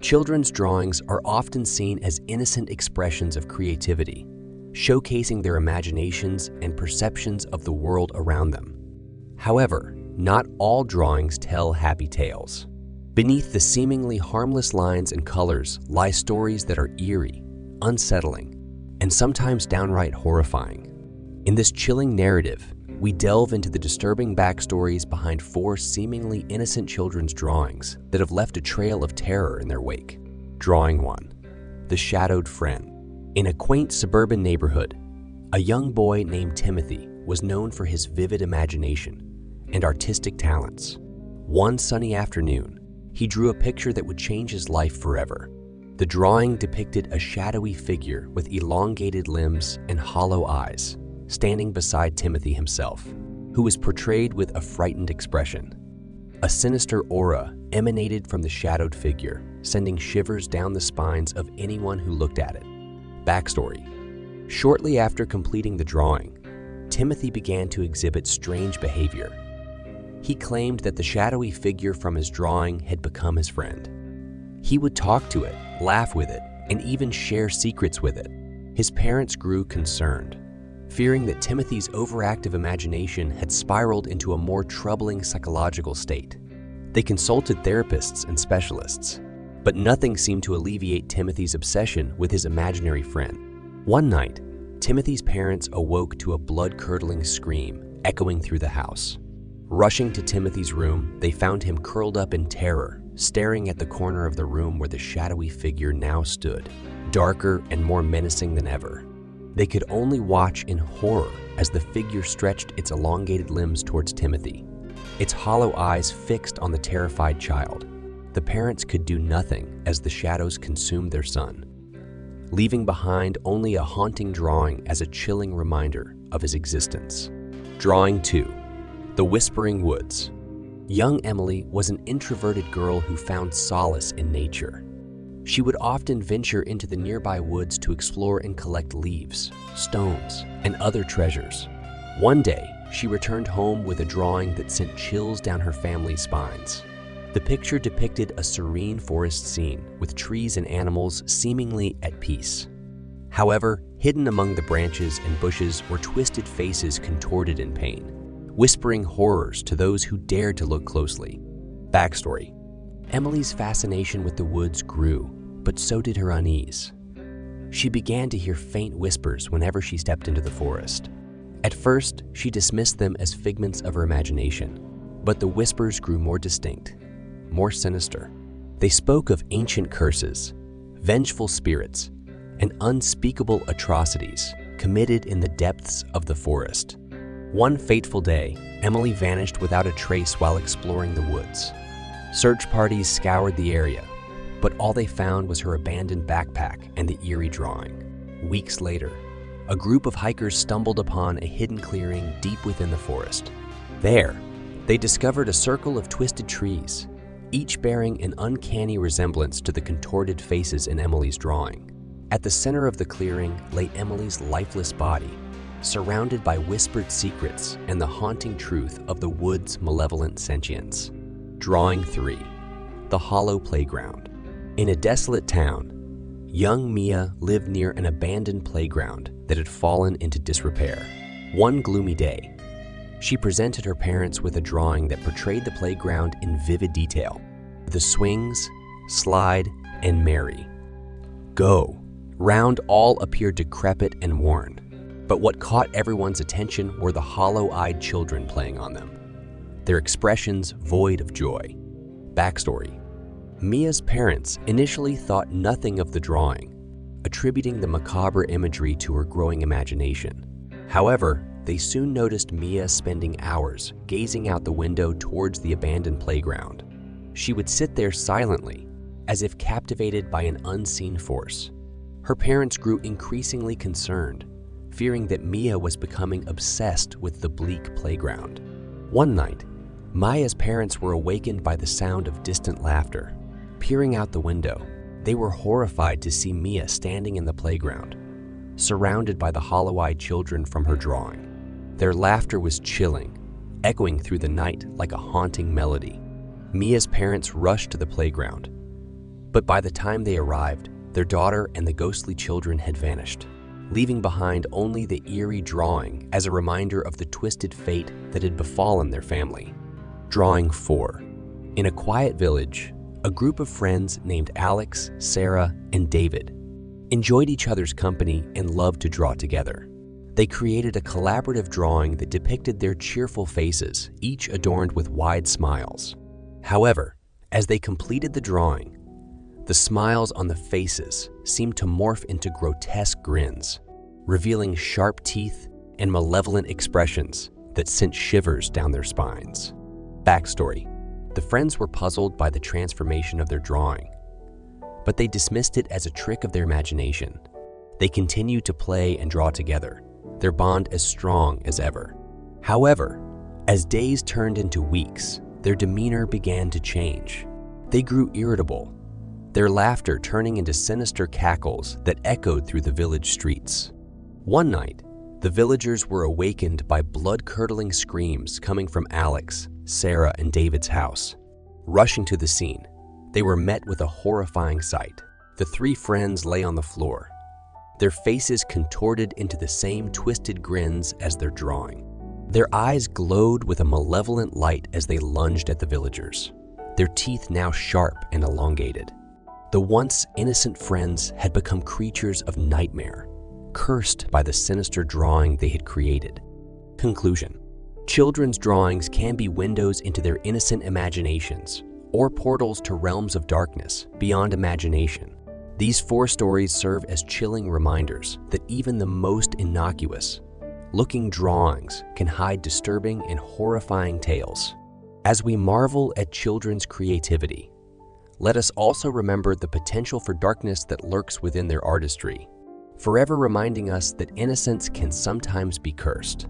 Children's drawings are often seen as innocent expressions of creativity, showcasing their imaginations and perceptions of the world around them. However, not all drawings tell happy tales. Beneath the seemingly harmless lines and colors lie stories that are eerie, unsettling, and sometimes downright horrifying. In this chilling narrative, we delve into the disturbing backstories behind 4 seemingly innocent children's drawings that have left a trail of terror in their wake. Drawing 1. The Shadowed Friend. In a quaint suburban neighborhood, a young boy named Timothy was known for his vivid imagination and artistic talents. One sunny afternoon, he drew a picture that would change his life forever. The drawing depicted a shadowy figure with elongated limbs and hollow eyes, standing beside Timothy himself, who was portrayed with a frightened expression. A sinister aura emanated from the shadowed figure, sending shivers down the spines of anyone who looked at it. Backstory. Shortly after completing the drawing, Timothy began to exhibit strange behavior. He claimed that the shadowy figure from his drawing had become his friend. He would talk to it, laugh with it, and even share secrets with it. His parents grew concerned, fearing that Timothy's overactive imagination had spiraled into a more troubling psychological state. They consulted therapists and specialists, but nothing seemed to alleviate Timothy's obsession with his imaginary friend. One night, Timothy's parents awoke to a blood-curdling scream echoing through the house. Rushing to Timothy's room, they found him curled up in terror, staring at the corner of the room where the shadowy figure now stood, darker and more menacing than ever. They could only watch in horror as the figure stretched its elongated limbs towards Timothy, its hollow eyes fixed on the terrified child. The parents could do nothing as the shadows consumed their son, leaving behind only a haunting drawing as a chilling reminder of his existence. Drawing 2. The Whispering Woods. Young Emily was an introverted girl who found solace in nature. She would often venture into the nearby woods to explore and collect leaves, stones, and other treasures. One day, she returned home with a drawing that sent chills down her family's spines. The picture depicted a serene forest scene with trees and animals seemingly at peace. However, hidden among the branches and bushes were twisted faces contorted in pain, whispering horrors to those who dared to look closely. Backstory. Emily's fascination with the woods grew, but so did her unease. She began to hear faint whispers whenever she stepped into the forest. At first, she dismissed them as figments of her imagination, but the whispers grew more distinct, more sinister. They spoke of ancient curses, vengeful spirits, and unspeakable atrocities committed in the depths of the forest. One fateful day, Emily vanished without a trace while exploring the woods. Search parties scoured the area, but all they found was her abandoned backpack and the eerie drawing. Weeks later, a group of hikers stumbled upon a hidden clearing deep within the forest. There, they discovered a circle of twisted trees, each bearing an uncanny resemblance to the contorted faces in Emily's drawing. At the center of the clearing lay Emily's lifeless body, surrounded by whispered secrets and the haunting truth of the wood's malevolent sentience. Drawing 3. The Hollow Playground. In a desolate town, young Mia lived near an abandoned playground that had fallen into disrepair. One gloomy day, she presented her parents with a drawing that portrayed the playground in vivid detail. The swings, slide, and merry go round all appeared decrepit and worn, but what caught everyone's attention were the hollow-eyed children playing on them, their expressions void of joy. Backstory. Mia's parents initially thought nothing of the drawing, attributing the macabre imagery to her growing imagination. However, they soon noticed Mia spending hours gazing out the window towards the abandoned playground. She would sit there silently, as if captivated by an unseen force. Her parents grew increasingly concerned, fearing that Mia was becoming obsessed with the bleak playground. One night, Maya's parents were awakened by the sound of distant laughter. Peering out the window, they were horrified to see Mia standing in the playground, surrounded by the hollow-eyed children from her drawing. Their laughter was chilling, echoing through the night like a haunting melody. Mia's parents rushed to the playground, But by the time they arrived, their daughter and the ghostly children had vanished, leaving behind only the eerie drawing as a reminder of the twisted fate that had befallen their family. Drawing 4. In a quiet village, a group of friends named Alex, Sarah, and David enjoyed each other's company and loved to draw together. They created a collaborative drawing that depicted their cheerful faces, each adorned with wide smiles. However, as they completed the drawing, the smiles on the faces seemed to morph into grotesque grins, revealing sharp teeth and malevolent expressions that sent shivers down their spines. Backstory: the friends were puzzled by the transformation of their drawing, but they dismissed it as a trick of their imagination. They continued to play and draw together, their bond as strong as ever. However, as days turned into weeks, their demeanor began to change. They grew irritable, their laughter turning into sinister cackles that echoed through the village streets. One night, the villagers were awakened by blood-curdling screams coming from Alex, Sarah, and David's house. Rushing to the scene, they were met with a horrifying sight. The three friends lay on the floor, their faces contorted into the same twisted grins as their drawing. Their eyes glowed with a malevolent light as they lunged at the villagers, their teeth now sharp and elongated. The once innocent friends had become creatures of nightmare, cursed by the sinister drawing they had created. Conclusion: children's drawings can be windows into their innocent imaginations or portals to realms of darkness beyond imagination. These 4 stories serve as chilling reminders that even the most innocuous looking drawings can hide disturbing and horrifying tales. As we marvel at children's creativity, let us also remember the potential for darkness that lurks within their artistry, forever reminding us that innocence can sometimes be cursed.